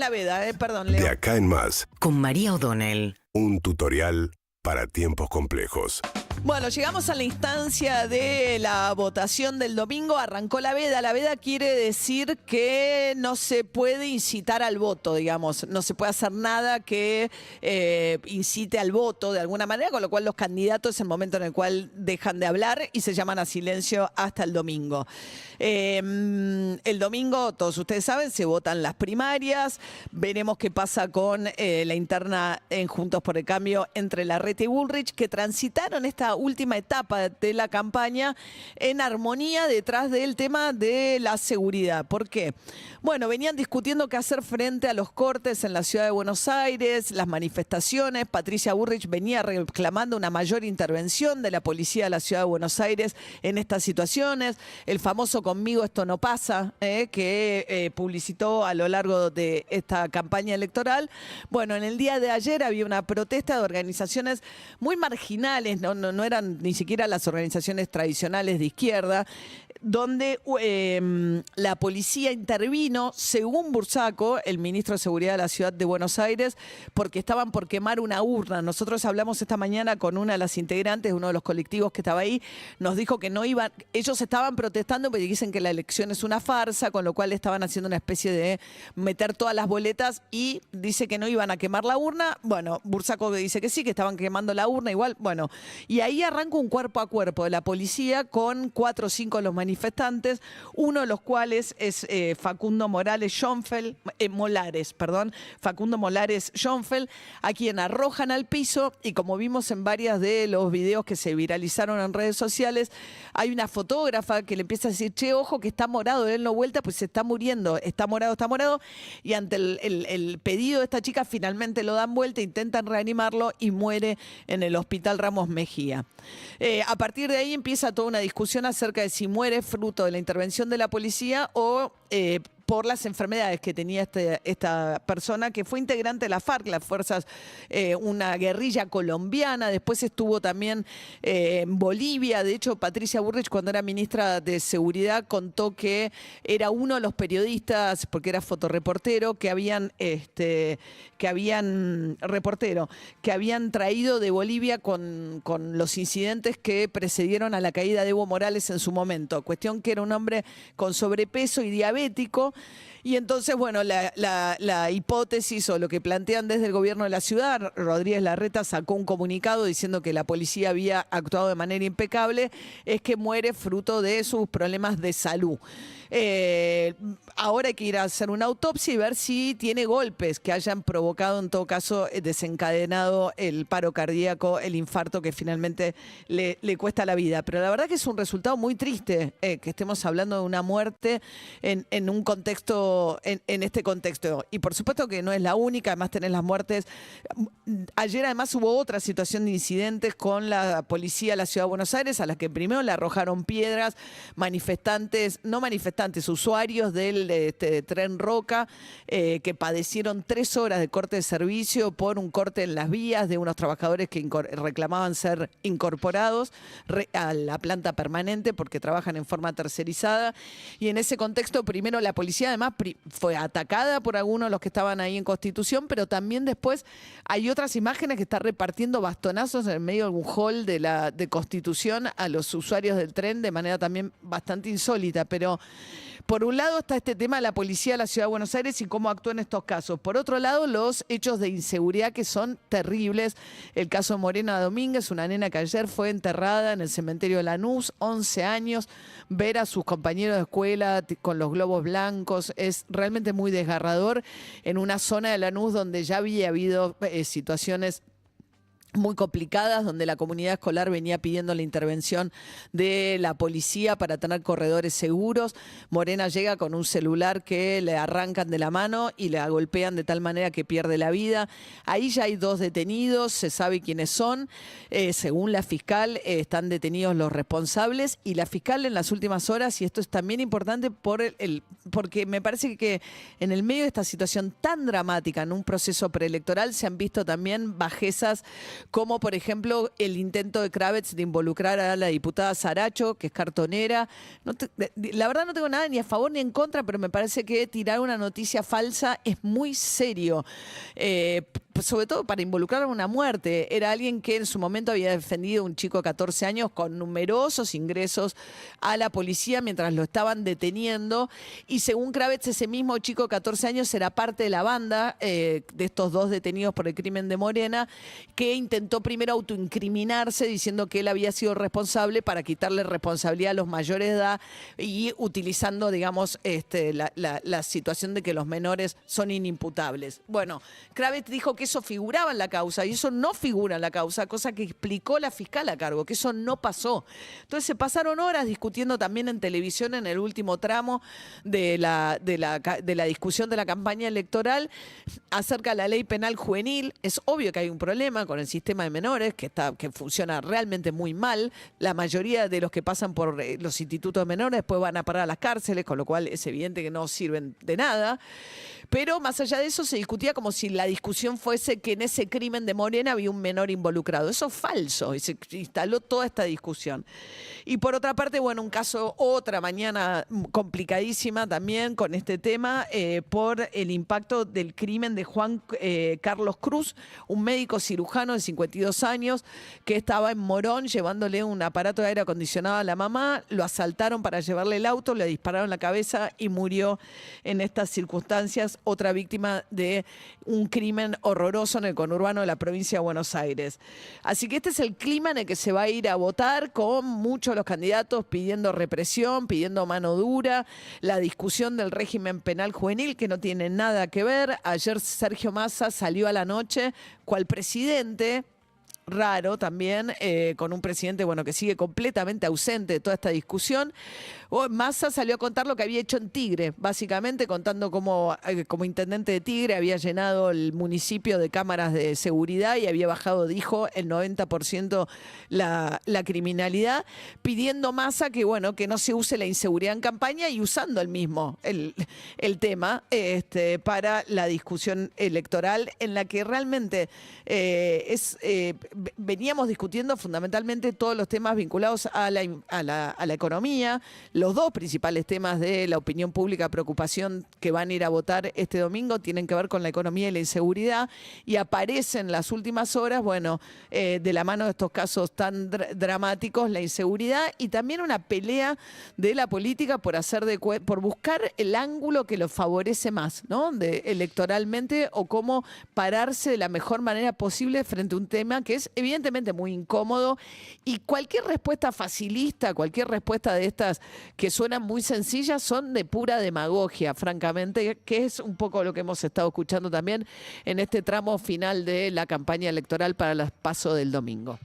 La veda, perdón, De Leo. acá en más, Con María O'Donnell. un tutorial para tiempos complejos. Bueno, llegamos a la instancia de la votación del domingo. Arrancó la veda. La veda quiere decir que no se puede incitar al voto, digamos. No se puede hacer nada que incite al voto de alguna manera, con lo cual los candidatos es el momento en el cual dejan de hablar y se llaman a silencio hasta el domingo. El domingo, todos ustedes saben, se votan las primarias. Veremos qué pasa con la interna en Juntos por el Cambio entre Larreta y Bullrich, que transitaron esta última etapa de la campaña en armonía detrás del tema de la seguridad. ¿Por qué? Bueno, venían discutiendo qué hacer frente a los cortes en la ciudad de Buenos Aires, las manifestaciones. Patricia Bullrich venía reclamando una mayor intervención de la policía de la ciudad de Buenos Aires en estas situaciones. El famoso "conmigo esto no pasa", que publicitó a lo largo de esta campaña electoral. Bueno, en el día de ayer había una protesta de organizaciones muy marginales, no eran ni siquiera las organizaciones tradicionales de izquierda, donde la policía intervino, según Bursaco, el ministro de Seguridad de la Ciudad de Buenos Aires, porque estaban por quemar una urna. Nosotros hablamos esta mañana con una de las integrantes de uno de los colectivos que estaba ahí, nos dijo que no iban, ellos estaban protestando porque dicen que la elección es una farsa, con lo cual estaban haciendo una especie de meter todas las boletas y dice que no iban a quemar la urna. Bueno, Bursaco dice que sí, que estaban quemando la urna igual. Bueno, y ahí arranca un cuerpo a cuerpo de la policía con 4 o 5 de los manifestantes, uno de los cuales es Facundo Molares Schonfeld, a quien arrojan al piso, y como vimos en varios de los videos que se viralizaron en redes sociales, hay una fotógrafa que le empieza a decir: che, ojo que está morado, denlo vuelta, pues se está muriendo, está morado, y ante el pedido de esta chica finalmente lo dan vuelta, intentan reanimarlo y muere en el hospital Ramos Mejía. A partir de ahí empieza toda una discusión acerca de si muere fruto de la intervención de la policía o por las enfermedades que tenía esta persona, que fue integrante de la FARC, las fuerzas, una guerrilla colombiana. Después estuvo también en Bolivia. De hecho, Patricia Bullrich, cuando era ministra de Seguridad, contó que era uno de los periodistas, porque era fotoreportero, que habían traído de Bolivia con los incidentes que precedieron a la caída de Evo Morales en su momento. Cuestión que era un hombre con sobrepeso y diabético. Y entonces, bueno, la hipótesis o lo que plantean desde el gobierno de la ciudad, Rodríguez Larreta sacó un comunicado diciendo que la policía había actuado de manera impecable, es que muere fruto de sus problemas de salud. Ahora hay que ir a hacer una autopsia y ver si tiene golpes que hayan provocado, en todo caso, desencadenado el paro cardíaco, el infarto que finalmente le cuesta la vida. Pero la verdad que es un resultado muy triste que estemos hablando de una muerte en un contexto, en este contexto. Y por supuesto que no es la única, además tenés las muertes. Ayer además hubo otra situación de incidentes con la policía de la Ciudad de Buenos Aires, a las que primero le arrojaron piedras usuarios del tren Roca, que padecieron 3 horas de corte de servicio por un corte en las vías de unos trabajadores que reclamaban ser incorporados a la planta permanente porque trabajan en forma tercerizada. Y en ese contexto, primero la policía además fue atacada por algunos de los que estaban ahí en Constitución, pero también después hay otras imágenes que está repartiendo bastonazos en el medio de algún hall de Constitución a los usuarios del tren de manera también bastante insólita. Pero por un lado está este tema de la policía de la Ciudad de Buenos Aires y cómo actúa en estos casos. Por otro lado, los hechos de inseguridad que son terribles. El caso de Morena Domínguez, una nena que ayer fue enterrada en el cementerio de Lanús, 11 años. Ver a sus compañeros de escuela con los globos blancos es realmente muy desgarrador en una zona de Lanús donde ya había habido situaciones muy complicadas, donde la comunidad escolar venía pidiendo la intervención de la policía para tener corredores seguros. Morena llega con un celular que le arrancan de la mano y la golpean de tal manera que pierde la vida. Ahí ya hay 2 detenidos, se sabe quiénes son. Según la fiscal, están detenidos los responsables, y la fiscal en las últimas horas, y esto es también importante porque me parece que en el medio de esta situación tan dramática, en un proceso preelectoral, se han visto también bajezas como por ejemplo el intento de Kravitz de involucrar a la diputada Saracho, que es cartonera. La verdad no tengo nada ni a favor ni en contra, pero me parece que tirar una noticia falsa es muy serio. Sobre todo para involucrar a una muerte. Era alguien que en su momento había defendido a un chico de 14 años con numerosos ingresos a la policía mientras lo estaban deteniendo. Y según Kravitz, ese mismo chico de 14 años era parte de la banda de estos dos detenidos por el crimen de Morena, que intentó primero autoincriminarse diciendo que él había sido responsable para quitarle responsabilidad a los mayores de edad y utilizando, digamos, la situación de que los menores son inimputables. Bueno, Kravitz dijo que eso figuraba en la causa y eso no figura en la causa, cosa que explicó la fiscal a cargo, que eso no pasó. Entonces se pasaron horas discutiendo también en televisión en el último tramo de la discusión de la campaña electoral acerca de la ley penal juvenil. Es obvio que hay un problema con el sistema de menores que funciona realmente muy mal. La mayoría de los que pasan por los institutos de menores después van a parar a las cárceles, con lo cual es evidente que no sirven de nada. Pero más allá de eso se discutía como si la discusión fuese que en ese crimen de Morena había un menor involucrado. Eso es falso y se instaló toda esta discusión. Y por otra parte, bueno, un caso, otra mañana complicadísima también con este tema por el impacto del crimen de Juan Carlos Cruz, un médico cirujano de 52 años que estaba en Morón llevándole un aparato de aire acondicionado a la mamá. Lo asaltaron para llevarle el auto, le dispararon en la cabeza y murió en estas circunstancias. Otra víctima de un crimen horroroso en el conurbano de la provincia de Buenos Aires. Así que este es el clima en el que se va a ir a votar, con muchos de los candidatos pidiendo represión, pidiendo mano dura, la discusión del régimen penal juvenil, que no tiene nada que ver. Ayer Sergio Massa salió a la noche cual presidente. Raro también, con un presidente que sigue completamente ausente de toda esta discusión. Massa salió a contar lo que había hecho en Tigre, básicamente contando cómo como intendente de Tigre había llenado el municipio de cámaras de seguridad y había bajado, dijo, el 90% la criminalidad, pidiendo Massa que no se use la inseguridad en campaña y usando el tema para la discusión electoral en la que realmente veníamos discutiendo fundamentalmente todos los temas vinculados a la economía. Los dos principales temas de la opinión pública, preocupación que van a ir a votar este domingo, tienen que ver con la economía y la inseguridad, y aparecen las últimas horas, de la mano de estos casos tan dramáticos, la inseguridad y también una pelea de la política por buscar el ángulo que los favorece más, ¿no? Electoralmente, o cómo pararse de la mejor manera posible frente a un tema que es evidentemente muy incómodo, y cualquier respuesta facilista, cualquier respuesta de estas que suenan muy sencillas, son de pura demagogia, francamente, que es un poco lo que hemos estado escuchando también en este tramo final de la campaña electoral para las PASO del domingo.